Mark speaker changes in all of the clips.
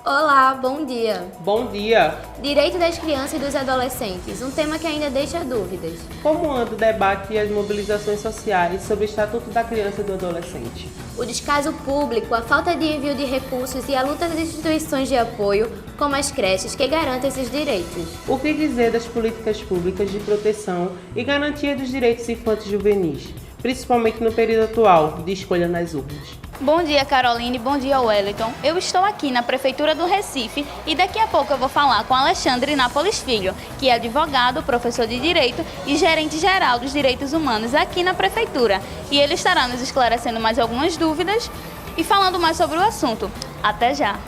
Speaker 1: Olá, bom dia.
Speaker 2: Bom dia!
Speaker 1: Direito das crianças e dos adolescentes, um tema que ainda deixa dúvidas.
Speaker 2: Como anda o debate e as mobilizações sociais sobre o Estatuto da Criança e do Adolescente?
Speaker 1: O descaso público, a falta de envio de recursos e a luta das instituições de apoio, como as creches, que garantem esses direitos.
Speaker 2: O que dizer das políticas públicas de proteção e garantia dos direitos infantis e juvenis, principalmente no período atual de escolha nas urnas?
Speaker 3: Bom dia, Caroline. Bom dia, Wellington. Eu estou aqui na Prefeitura do Recife e daqui a pouco eu vou falar com Alexandre Nápoles Filho, que é advogado, professor de Direito e gerente geral dos Direitos Humanos aqui na Prefeitura. E ele estará nos esclarecendo mais algumas dúvidas e falando mais sobre o assunto. Até já!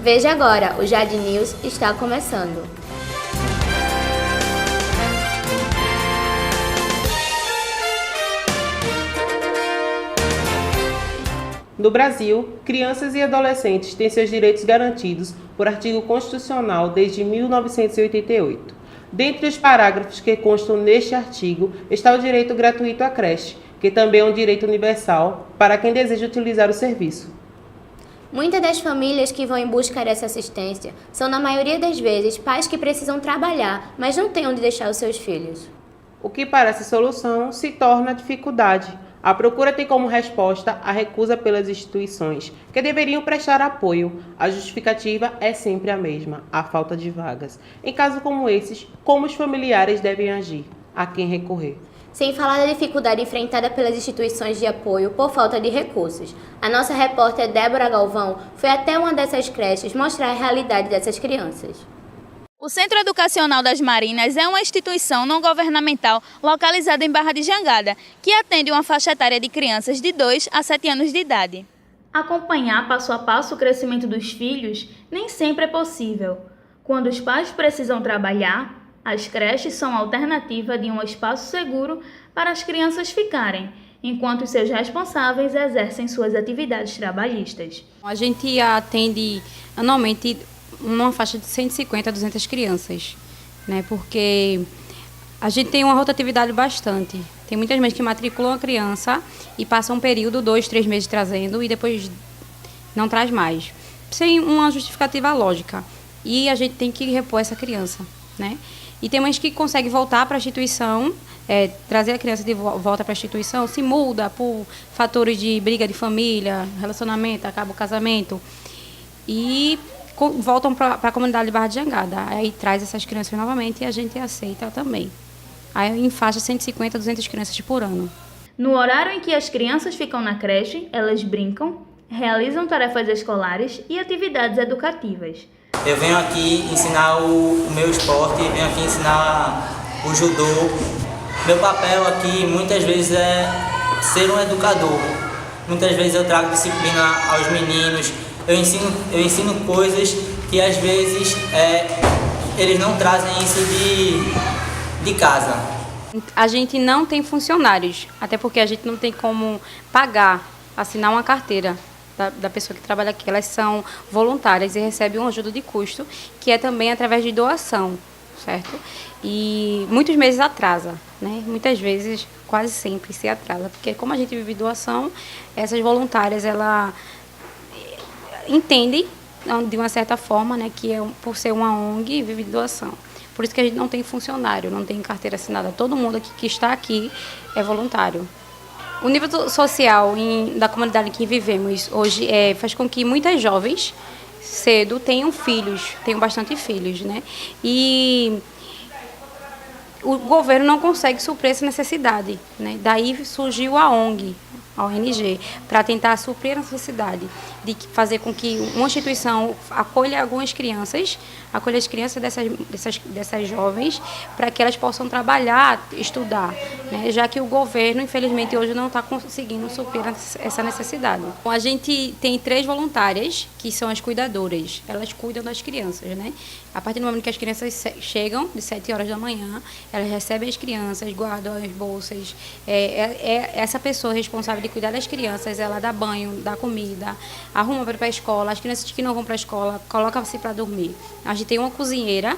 Speaker 1: Veja agora, o Jade News está começando.
Speaker 2: No Brasil, crianças e adolescentes têm seus direitos garantidos por artigo constitucional desde 1988. Dentre os parágrafos que constam neste artigo está o direito gratuito à creche, que também é um direito universal para quem deseja utilizar o serviço.
Speaker 1: Muitas das famílias que vão em busca dessa assistência são, na maioria das vezes, pais que precisam trabalhar, mas não têm onde deixar os seus filhos.
Speaker 2: O que parece solução se torna dificuldade. A procura tem como resposta a recusa pelas instituições, que deveriam prestar apoio. A justificativa é sempre a mesma, a falta de vagas. Em casos como esses, como os familiares devem agir? A quem recorrer?
Speaker 1: Sem falar da dificuldade enfrentada pelas instituições de apoio por falta de recursos. A nossa repórter Débora Galvão foi até uma dessas creches mostrar a realidade dessas crianças.
Speaker 3: O Centro Educacional das Marinas é uma instituição não governamental localizada em Barra de Jangada, que atende uma faixa etária de crianças de 2 a 7 anos de idade. Acompanhar passo a passo o crescimento dos filhos nem sempre é possível. Quando os pais precisam trabalhar, as creches são a alternativa de um espaço seguro para as crianças ficarem, enquanto seus responsáveis exercem suas atividades trabalhistas.
Speaker 4: A gente atende anualmente uma faixa de 150 a 200 crianças, né? Porque a gente tem uma rotatividade bastante. Tem muitas mães que matriculam a criança e passam um período, 2, 3 meses trazendo e depois não traz mais, sem uma justificativa lógica. E a gente tem que repor essa criança, né? E tem mães que conseguem voltar para a instituição, trazer a criança de volta para a instituição, se muda por fatores de briga de família, relacionamento, acaba o casamento e voltam para a comunidade de Barra de Jangada. Aí traz essas crianças novamente e a gente aceita também. Aí em faixa 150 a 200 crianças por ano.
Speaker 3: No horário em que as crianças ficam na creche, elas brincam, realizam tarefas escolares e atividades educativas.
Speaker 5: Eu venho aqui ensinar o meu esporte, venho aqui ensinar o judô. Meu papel aqui muitas vezes é ser um educador. Muitas vezes eu trago disciplina aos meninos. Eu ensino coisas que às vezes eles não trazem isso de casa.
Speaker 4: A gente não tem funcionários, até porque a gente não tem como pagar, assinar uma carteira da pessoa que trabalha aqui. Elas são voluntárias e recebem uma ajuda de custo, que é também através de doação, certo? E muitos meses atrasa, né? Muitas vezes, quase sempre se atrasa, porque como a gente vive doação, essas voluntárias, ela entendem, de uma certa forma, né, que por ser uma ONG, vive de doação. Por isso que a gente não tem funcionário, não tem carteira assinada. Todo mundo que está aqui é voluntário. O nível social da comunidade em que vivemos hoje faz com que muitas jovens cedo tenham bastante filhos, né? E o governo não consegue suprir essa necessidade, né? Daí surgiu a ONG, a ONG, para tentar suprir a necessidade de fazer com que uma instituição acolha algumas crianças, acolha as crianças dessas jovens, para que elas possam trabalhar, estudar, né? Já que o governo, infelizmente, hoje não está conseguindo suprir essa necessidade. A gente tem 3 voluntárias, que são as cuidadoras. Elas cuidam das crianças, né? A partir do momento que as crianças chegam, de 7 horas da manhã, elas recebem as crianças, guardam as bolsas. Essa pessoa responsável de cuidar das crianças, ela dá banho, dá comida, arruma para ir para a escola. As crianças que não vão para a escola, coloca-se para dormir. A gente tem uma cozinheira,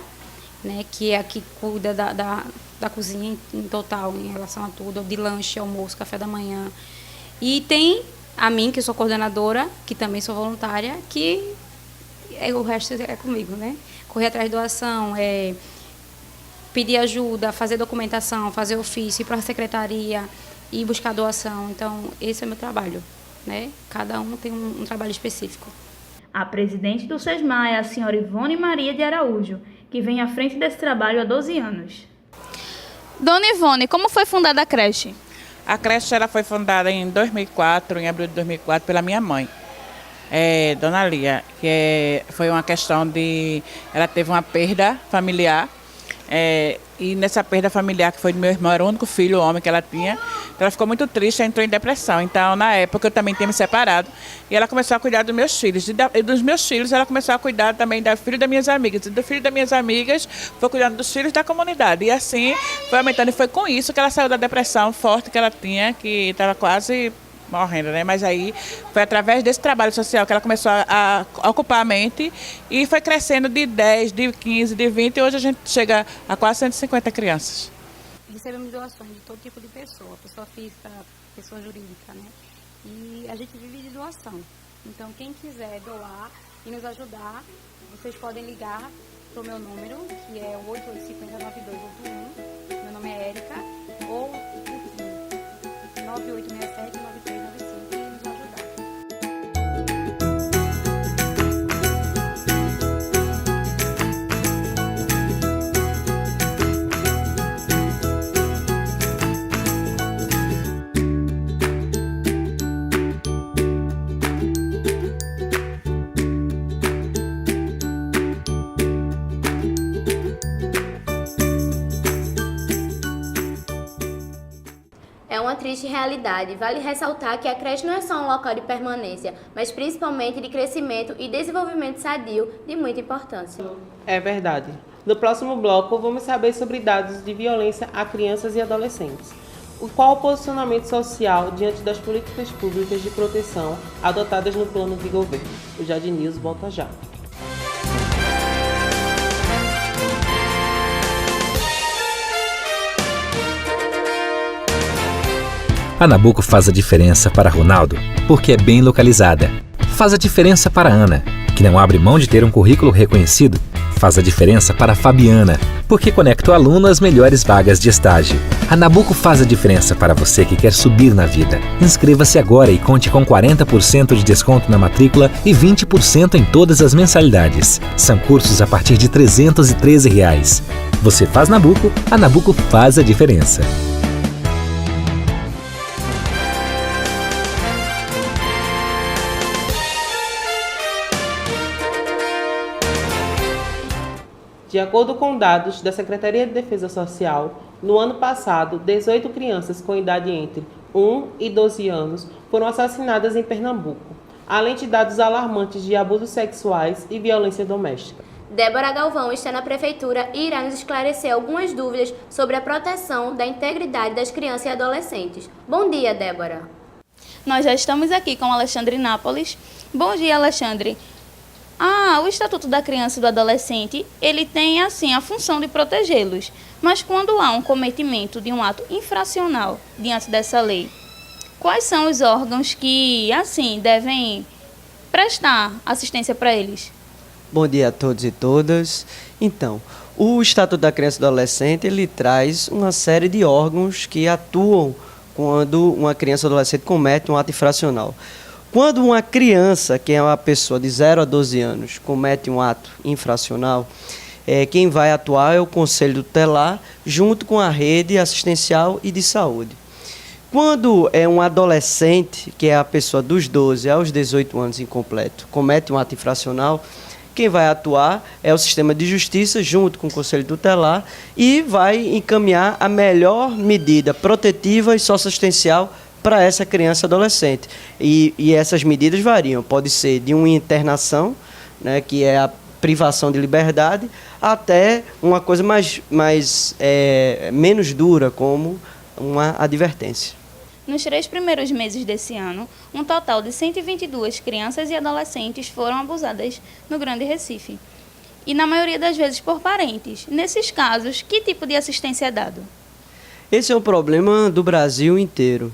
Speaker 4: né, que é a que cuida da cozinha em total, em relação a tudo, de lanche, almoço, café da manhã. E tem a mim, que sou coordenadora, que também sou voluntária, que o resto é comigo, né? Correr atrás de doação, pedir ajuda, fazer documentação, fazer ofício, ir para a secretaria e buscar doação. Então, esse é o meu trabalho, né? Cada um tem um trabalho específico.
Speaker 3: A presidente do SESMA é a senhora Ivone Maria de Araújo, que vem à frente desse trabalho há 12 anos. Dona Ivone, como foi fundada a creche?
Speaker 6: A creche ela foi fundada em 2004, em abril de 2004, pela minha mãe, Dona Lia, foi uma questão de... Ela teve uma perda familiar, e nessa perda familiar, que foi do meu irmão, era o único filho, homem que ela tinha, ela ficou muito triste, entrou em depressão. Então, na época, eu também tinha me separado, e ela começou a cuidar dos meus filhos. E dos meus filhos, ela começou a cuidar também do filho das minhas amigas. E do filho das minhas amigas, foi cuidando dos filhos da comunidade. E assim, foi aumentando. E foi com isso que ela saiu da depressão forte que ela tinha, que estava quase morrendo, né? Mas aí foi através desse trabalho social que ela começou a ocupar a mente e foi crescendo de 10, de 15, de 20 e hoje a gente chega a quase 150 crianças.
Speaker 4: Recebemos doações de todo tipo de pessoa física, pessoa jurídica, né? E a gente vive de doação. Então, quem quiser doar e nos ajudar, vocês podem ligar para o meu número, que é o 8850-9281. Meu nome é Érica, ou o 9867-9395 e nos ajudar.
Speaker 1: É uma triste realidade. Vale ressaltar que a creche não é só um local de permanência, mas principalmente de crescimento e desenvolvimento sadio de muita importância.
Speaker 2: É verdade. No próximo bloco, vamos saber sobre dados de violência a crianças e adolescentes. Qual o posicionamento social diante das políticas públicas de proteção adotadas no plano de governo? O Jardim News volta já.
Speaker 7: A Nabuco faz a diferença para Ronaldo, porque é bem localizada. Faz a diferença para Ana, que não abre mão de ter um currículo reconhecido. Faz a diferença para Fabiana, porque conecta o aluno às melhores vagas de estágio. A Nabuco faz a diferença para você que quer subir na vida. Inscreva-se agora e conte com 40% de desconto na matrícula e 20% em todas as mensalidades. São cursos a partir de R$ 313. Você faz Nabuco, a Nabuco faz a diferença.
Speaker 2: De acordo com dados da Secretaria de Defesa Social, no ano passado, 18 crianças com idade entre 1 e 12 anos foram assassinadas em Pernambuco, além de dados alarmantes de abusos sexuais e violência doméstica.
Speaker 1: Débora Galvão está na Prefeitura e irá nos esclarecer algumas dúvidas sobre a proteção da integridade das crianças e adolescentes. Bom dia, Débora.
Speaker 3: Nós já estamos aqui com Alexandre Nápoles. Bom dia, Alexandre. O Estatuto da Criança e do Adolescente, ele tem, assim, a função de protegê-los. Mas quando há um cometimento de um ato infracional diante dessa lei, quais são os órgãos que, assim, devem prestar assistência para eles?
Speaker 8: Bom dia a todos e todas. Então, o Estatuto da Criança e do Adolescente, ele traz uma série de órgãos que atuam quando uma criança ou adolescente comete um ato infracional. Quando uma criança, que é uma pessoa de 0 a 12 anos, comete um ato infracional, quem vai atuar é o Conselho Tutelar, junto com a rede assistencial e de saúde. Quando é um adolescente, que é a pessoa dos 12 aos 18 anos incompleto, comete um ato infracional, quem vai atuar é o sistema de justiça, junto com o Conselho Tutelar, e vai encaminhar a melhor medida protetiva e socioassistencial para essa criança e adolescente. E essas medidas variam, pode ser de uma internação, né, que é a privação de liberdade, até uma coisa menos dura, como uma advertência.
Speaker 3: Nos 3 primeiros meses desse ano, um total de 122 crianças e adolescentes foram abusadas no Grande Recife. E na maioria das vezes por parentes. Nesses casos, que tipo de assistência é dado?
Speaker 8: Esse é um problema do Brasil inteiro.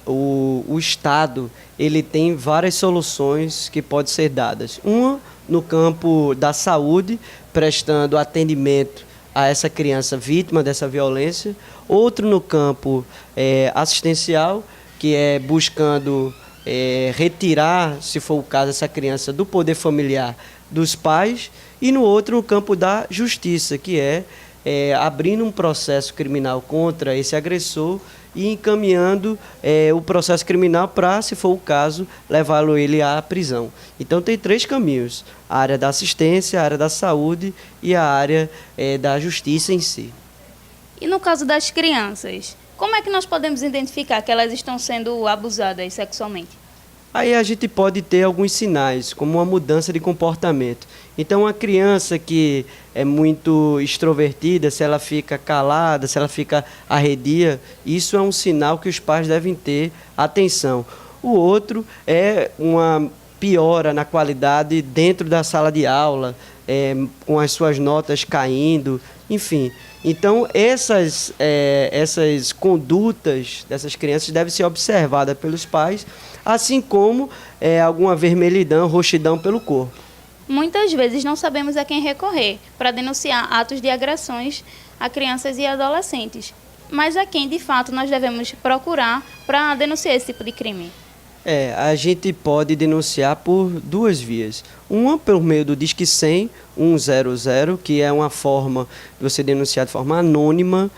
Speaker 8: O Estado, ele tem várias soluções que podem ser dadas. Uma no campo da saúde, prestando atendimento a essa criança vítima dessa violência, outro no campo assistencial, que é buscando retirar, se for o caso, essa criança do poder familiar dos pais, e no outro no campo da justiça, que é abrindo um processo criminal contra esse agressor e encaminhando o processo criminal para, se for o caso, levá-lo ele à prisão. Então tem 3 caminhos: a área da assistência, a área da saúde e a área da justiça em si.
Speaker 3: E no caso das crianças, como é que nós podemos identificar que elas estão sendo abusadas sexualmente?
Speaker 8: Aí a gente pode ter alguns sinais, como uma mudança de comportamento. Então, uma criança que é muito extrovertida, se ela fica calada, se ela fica arredia, isso é um sinal que os pais devem ter atenção. O outro é uma piora na qualidade dentro da sala de aula, com as suas notas caindo, enfim. Então, essas condutas dessas crianças devem ser observadas pelos pais, assim como alguma vermelhidão, roxidão pelo corpo.
Speaker 3: Muitas vezes não sabemos a quem recorrer para denunciar atos de agressões a crianças e adolescentes. Mas a quem, de fato, nós devemos procurar para denunciar esse tipo de crime?
Speaker 8: A gente pode denunciar por 2 vias. Uma por meio do Disque 100, 100, que é uma forma de você denunciar de forma anônima,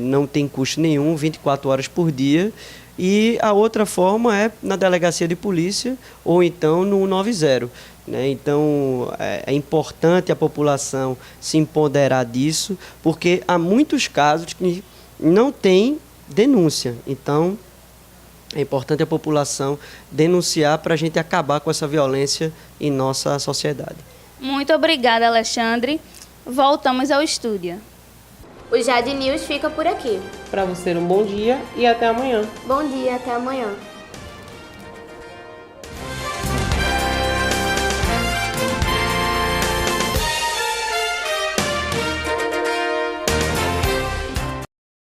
Speaker 8: não tem custo nenhum, 24 horas por dia. E a outra forma é na delegacia de polícia ou então no 190. Né? Então é importante a população se empoderar disso, porque há muitos casos que não tem denúncia. Então é importante a população denunciar para a gente acabar com essa violência em nossa sociedade.
Speaker 3: Muito obrigada, Alexandre. Voltamos ao estúdio.
Speaker 1: O Jade News fica por aqui.
Speaker 2: Para você um bom dia e até amanhã.
Speaker 1: Bom dia, até amanhã.